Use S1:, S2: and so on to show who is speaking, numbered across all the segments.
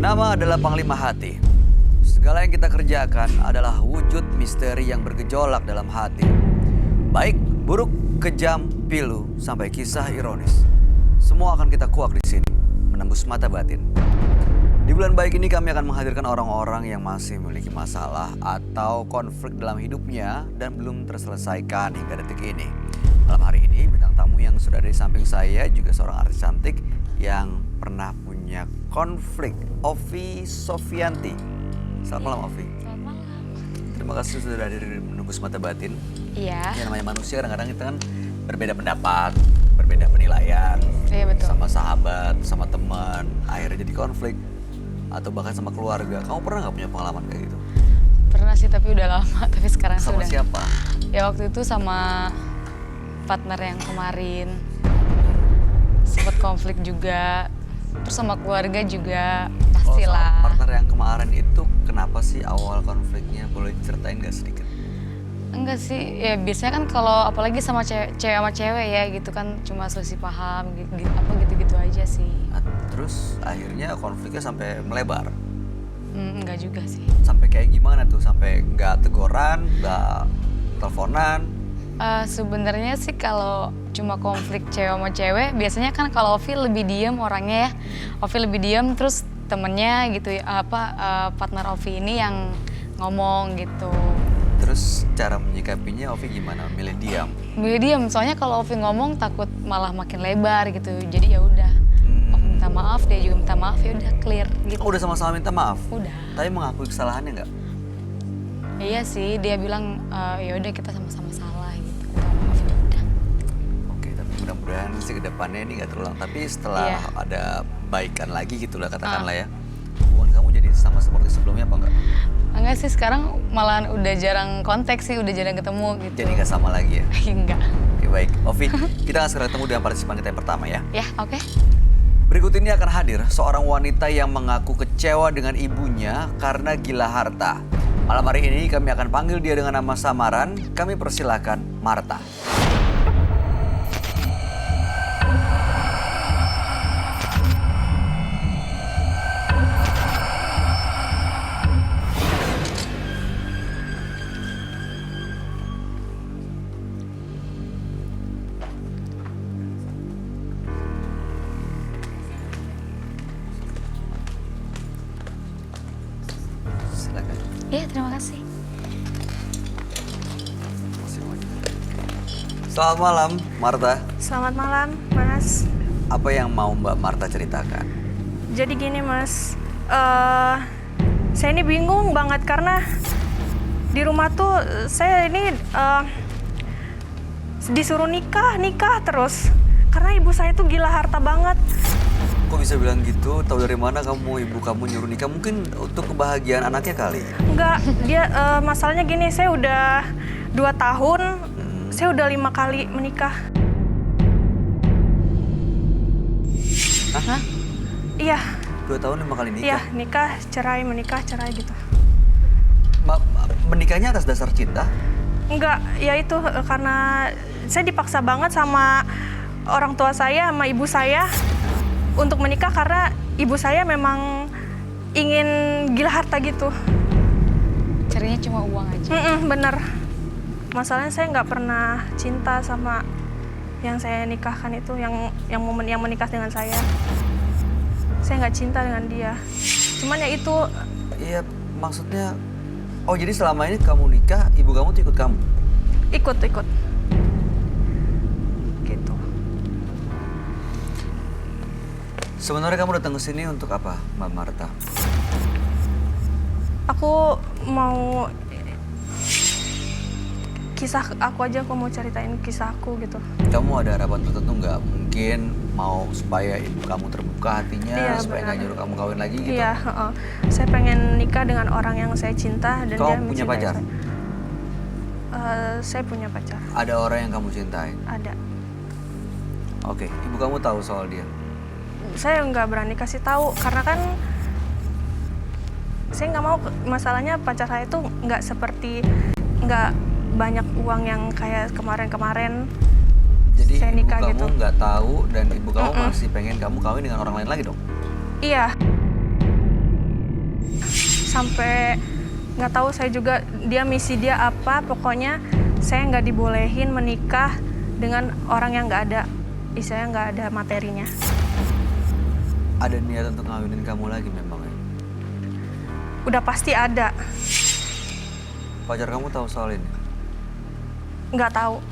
S1: Nama adalah Panglima Hati. Segala yang kita kerjakan adalah wujud misteri yang bergejolak dalam hati. Baik, buruk, kejam, pilu, sampai kisah ironis. Semua akan kita kuak di sini, menembus mata batin. Di bulan baik ini kami akan menghadirkan orang-orang yang masih memiliki masalah atau konflik dalam hidupnya dan belum terselesaikan hingga detik ini. Malam hari ini bintang tamu yang sudah ada di samping saya juga seorang artis cantik yang pernah punya konflik, Ovi Sofianti. Selamat malam Ovi.
S2: Selamat malam.
S1: Terima kasih sudah hadir di Menembus Mata Batin.
S2: Iya.
S1: Ya namanya manusia kadang-kadang kita kan berbeda pendapat, berbeda penilaian.
S2: Iya betul.
S1: Sama sahabat, sama teman, akhirnya jadi konflik. Atau bahkan sama keluarga. Kamu pernah nggak punya pengalaman kayak gitu?
S2: Pernah sih tapi udah lama, tapi sekarang
S1: Sama
S2: sudah.
S1: siapa?
S2: Ya waktu itu sama partner yang kemarin. Sempat konflik juga. Terus sama keluarga juga
S1: Kalau sama
S2: pastilah.
S1: partner yang kemarin itu kenapa sih awal konfliknya? Boleh ceritain nggak sedikit?
S2: Enggak sih, ya biasanya kan kalau apalagi sama cewek sama cewek ya gitu kan cuma selisih paham gitu-gitu aja sih.
S1: Nah, terus akhirnya konfliknya sampai melebar.
S2: Enggak juga sih.
S1: Sampai kayak gimana tuh? Sampai nggak teguran, nggak teleponan?
S2: Sebenarnya sih kalau cuma konflik cewek sama cewek, biasanya kan kalau Ovi lebih diem orangnya ya. Ovi lebih diem, terus temennya gitu ya, partner Ovi ini yang ngomong gitu.
S1: Terus cara menyikapinya Ovi gimana? Milih diam?
S2: Milih diem, soalnya kalau Ovi ngomong takut malah makin lebar gitu. Jadi ya udah, Ovi minta maaf, dia juga minta maaf, ya udah clear gitu.
S1: Oh, udah sama-sama minta maaf?
S2: Udah.
S1: Tapi mengakui kesalahannya nggak?
S2: Iya sih, dia bilang ya udah kita sama-sama salah gitu. Minta maaf ya udah.
S1: Oke, tapi mudah-mudahan sih ke depannya ini nggak terulang. Tapi setelah
S2: Iya.
S1: ada baikan lagi gitu lah katakanlah ya. Hubungan kamu jadi sama seperti sebelumnya apa enggak?
S2: Enggak sih, sekarang malahan udah jarang kontak sih, udah jarang ketemu gitu.
S1: Jadi nggak sama lagi ya?
S2: Enggak.
S1: Oke, baik. Ovi, kita akan segera ketemu dengan partisipan kita yang pertama ya.
S2: Ya, oke.
S1: Berikut ini akan hadir seorang wanita yang mengaku kecewa dengan ibunya karena gila harta. Malam hari ini kami akan panggil dia dengan nama samaran. Kami persilahkan Marta. Silakan.
S2: Iya, terima kasih.
S1: Selamat malam, Marta.
S3: Selamat malam, Mas.
S1: Apa yang mau Mbak Marta ceritakan?
S3: Jadi gini, Mas. Saya ini bingung banget karena di rumah tuh saya ini disuruh nikah terus. Karena ibu saya tuh gila harta banget.
S1: Kok bisa bilang gitu? Tahu dari mana ibu kamu nyuruh nikah? Mungkin untuk kebahagiaan anaknya kali.
S3: Enggak, dia masalahnya gini, saya udah 2 tahun, saya udah 5 kali menikah.
S1: Hah?
S3: Iya,
S1: 2 tahun 5 kali nikah?
S3: iya, nikah, cerai, menikah, cerai gitu.
S1: Menikahnya atas dasar cinta?
S3: Enggak, ya itu karena saya dipaksa banget sama orang tua saya, sama ibu saya untuk menikah karena ibu saya memang ingin gila harta gitu.
S2: Carinya cuma uang aja.
S3: Bener. Masalahnya saya nggak pernah cinta sama yang saya nikahkan itu, yang menikah dengan saya. Saya nggak cinta dengan dia. Cuman ya itu.
S1: Iya, maksudnya... Oh, jadi selama ini kamu nikah, ibu kamu tuh ikut kamu?
S3: Ikut. Gitu.
S1: Sebenarnya kamu datang ke sini untuk apa, Mbak Marta?
S3: Aku mau kisah aku aja, aku mau ceritain kisah aku gitu.
S1: Kamu ada harapan tertentu nggak? Mungkin mau supaya ibu kamu terbuka hatinya,
S3: Iya,
S1: supaya nggak
S3: benar.
S1: nyuruh kamu kawin lagi gitu?
S3: Iya, saya pengen nikah dengan orang yang saya cinta dan
S1: Kamu
S3: dia
S1: punya
S3: mencintai
S1: pacar?
S3: saya. Saya punya pacar,
S1: Ada orang yang kamu cintai?
S3: ada.
S1: Oke, ibu kamu tahu soal dia?
S3: Saya nggak berani kasih tahu karena kan saya nggak mau, masalahnya pacar saya itu nggak banyak uang yang kayak kemarin-kemarin.
S1: Jadi
S3: Saya
S1: ibu
S3: nikah
S1: kamu
S3: gitu.
S1: nggak tahu dan ibu kamu masih pengen kamu kawin dengan orang lain lagi dong?
S3: Iya. sampai nggak tahu saya juga misi dia apa, pokoknya saya nggak dibolehin menikah dengan orang yang nggak ada, istilahnya nggak ada materinya.
S1: Ada niat untuk ngawinin kamu lagi memang ya?
S3: Udah pasti ada.
S1: Pacar kamu tahu soal ini?
S3: Nggak tahu.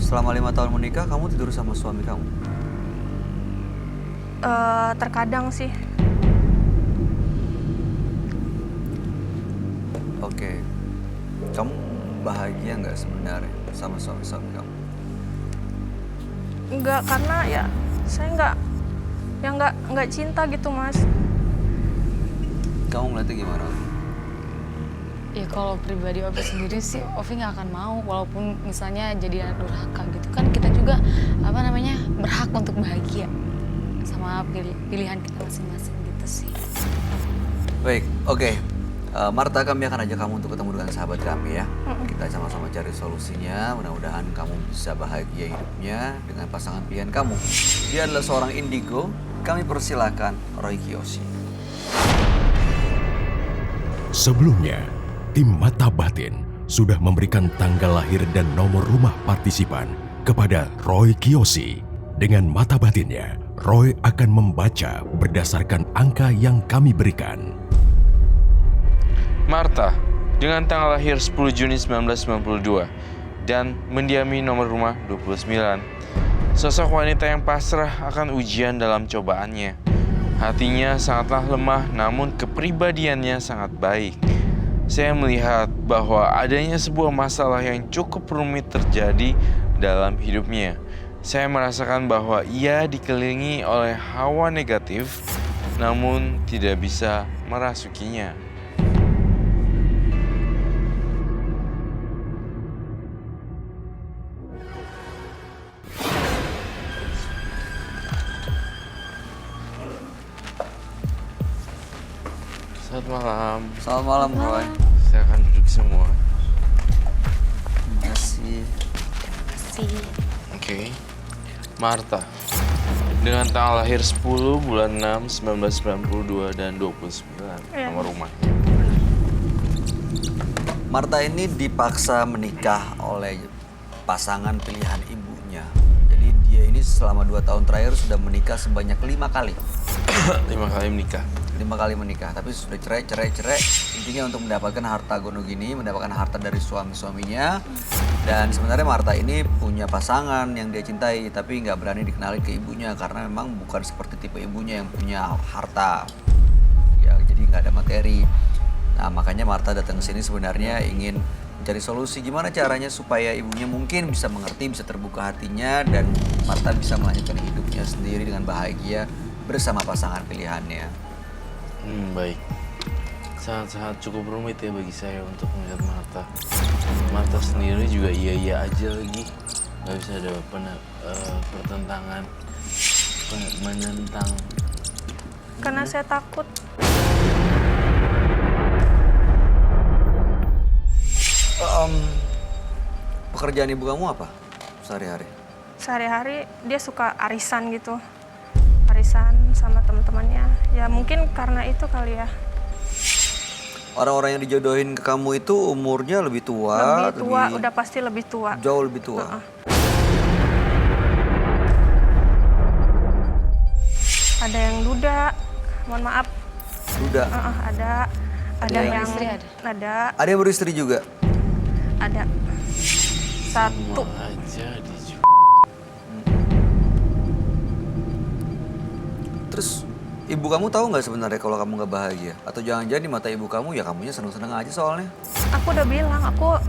S1: Selama 5 tahun menikah, kamu tidur sama suami kamu?
S3: Terkadang sih.
S1: Oke. Kamu bahagia nggak sebenarnya sama suami-suami kamu?
S3: Enggak, karena ya saya nggak cinta gitu, Mas.
S1: Kamu ngeliatnya gimana?
S2: Ya kalau pribadi Ovi sendiri sih, Ovi nggak akan mau walaupun misalnya jadi anak durhaka gitu kan, kita juga berhak untuk bahagia sama pilihan kita masing-masing gitu sih.
S1: Baik, oke. Marta, kami akan ajak kamu untuk ketemu dengan sahabat kami ya. Kita sama-sama cari solusinya. Mudah-mudahan kamu bisa bahagia hidupnya dengan pasangan pilihan kamu. Dia adalah seorang indigo. Kami persilakan Roy Kiyoshi.
S4: Sebelumnya, tim Mata Batin sudah memberikan tanggal lahir dan nomor rumah partisipan kepada Roy Kiyoshi. Dengan mata batinnya, Roy akan membaca berdasarkan angka yang kami berikan.
S5: Marta, dengan tanggal lahir 10 Juni 1992 dan mendiami nomor rumah 29. Sosok wanita yang pasrah akan ujian dalam cobaannya. Hatinya sangatlah lemah, namun kepribadiannya sangat baik. Saya melihat bahwa adanya sebuah masalah yang cukup rumit terjadi dalam hidupnya. Saya merasakan bahwa ia dikelilingi oleh hawa negatif, namun tidak bisa merasukinya. Selamat malam.
S1: Selamat malam, Roy.
S5: Saya akan duduk semua.
S1: Terima kasih.
S5: Oke. Marta, dengan tanggal lahir 10 bulan 6 1992 dan 29 nomor rumahnya.
S1: Marta ini dipaksa menikah oleh pasangan pilihan ibunya. Jadi dia ini selama 2 tahun terakhir sudah menikah sebanyak 5 kali.
S5: 5 kali menikah.
S1: 5 kali menikah, tapi sudah cerai. Intinya untuk mendapatkan harta gono gini, mendapatkan harta dari suami-suaminya. Dan sebenarnya Marta ini punya pasangan yang dia cintai, tapi nggak berani dikenalin ke ibunya karena memang bukan seperti tipe ibunya yang punya harta. Ya, jadi nggak ada materi. Nah, makanya Marta datang ke sini sebenarnya ingin mencari solusi gimana caranya supaya ibunya mungkin bisa mengerti, bisa terbuka hatinya, dan Marta bisa melanjutkan hidupnya sendiri dengan bahagia bersama pasangan pilihannya.
S5: Baik. Sangat-sangat cukup rumit ya bagi saya untuk melihat Marta. Marta sendiri juga iya-iya aja lagi. Gak bisa ada pertentangan, menentang.
S3: Karena saya takut.
S1: Pekerjaan ibu kamu apa sehari-hari?
S3: Sehari-hari dia suka arisan gitu. Arisan sama teman-temannya. Ya mungkin karena itu kali ya.
S1: Orang-orang yang dijodohin ke kamu itu umurnya lebih tua?
S3: Lebih tua, udah pasti lebih tua.
S1: Jauh lebih tua?
S3: Ada yang duda, mohon maaf.
S1: Duda?
S3: Ada yang
S2: beristri
S3: ada.
S1: Ada yang beristri juga?
S3: Ada. Satu.
S5: Sama aja
S1: Terus ibu kamu tahu nggak sebenarnya kalau kamu nggak bahagia? Atau jangan-jangan di mata ibu kamu ya kamunya seneng-seneng aja soalnya?
S3: Aku udah bilang, aku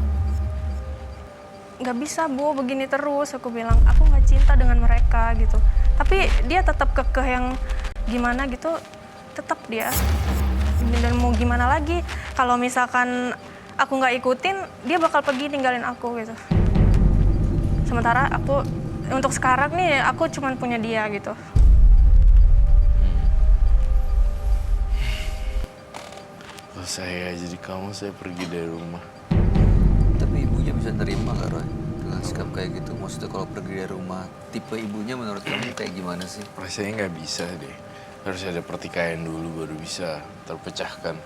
S3: nggak bisa Bu begini terus. Aku bilang, aku nggak cinta dengan mereka gitu. Tapi dia tetap kekeh yang gimana gitu, tetap dia. Dan mau gimana lagi, kalau misalkan aku nggak ikutin, dia bakal pergi ninggalin aku gitu. Sementara aku, untuk sekarang nih, aku cuma punya dia gitu.
S5: Kalau saya jadi kamu, saya pergi dari rumah.
S1: Tapi ibunya bisa nerima nggak, Roy? Dengan sikap kayak gitu, maksudnya kalau pergi dari rumah, tipe ibunya menurut kamu kayak gimana sih?
S5: Rasanya nggak bisa deh. Harus ada pertikaian dulu baru bisa terpecahkan.